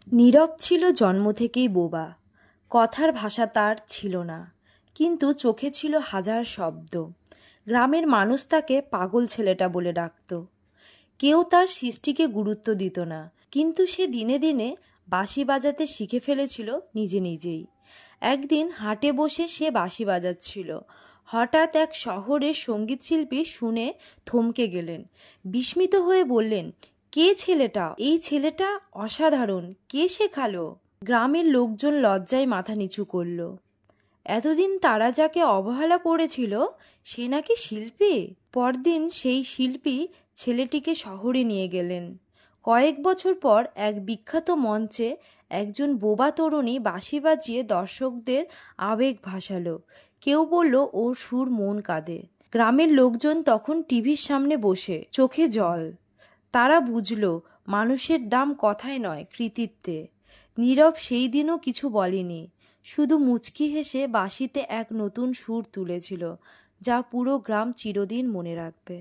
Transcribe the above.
নীরব ছিল জন্ম থেকেই বোবা, কথার ভাষা তার ছিল না, কিন্তু চোখে ছিল হাজার শব্দ। গ্রামের মানুষ তাকে পাগল ছেলেটা বলে ডাকত। কেউ তার সৃষ্টিকে গুরুত্ব দিত না, কিন্তু সে দিনে দিনে বাঁশি বাজাতে শিখে ফেলেছিল নিজে নিজেই। একদিন হাটে বসে সে বাঁশি বাজাচ্ছিল। হঠাৎ এক শহরের সঙ্গীতশিল্পী শুনে থমকে গেলেন। বিস্মিত হয়ে বললেন, কে ছেলেটা? এই ছেলেটা অসাধারণ, কে শেখালো? গ্রামের লোকজন লজ্জায় মাথা নিচু করল। এতদিন তারা যাকে অবহেলা করেছিল সে নাকি শিল্পী। পরদিন সেই শিল্পী ছেলেটিকে শহরে নিয়ে গেলেন। কয়েক বছর পর এক বিখ্যাত মঞ্চে একজন বোবা তরুণী বাঁশি বাজিয়ে দর্শকদের আবেগ ভাসালো। কেউ বলল ওর সুর মন কাঁদে। গ্রামের লোকজন তখন টিভির সামনে বসে, চোখে জল। তারা বুঝল মানুষের দাম কথায় নয়, কৃতিত্বে। নীরব সেই দিনও কিছু বলেনি, শুধু মুচকি হেসে বাঁশিতে এক নতুন সুর তুলেছিল, যা পুরো গ্রাম চিরদিন মনে রাখবে।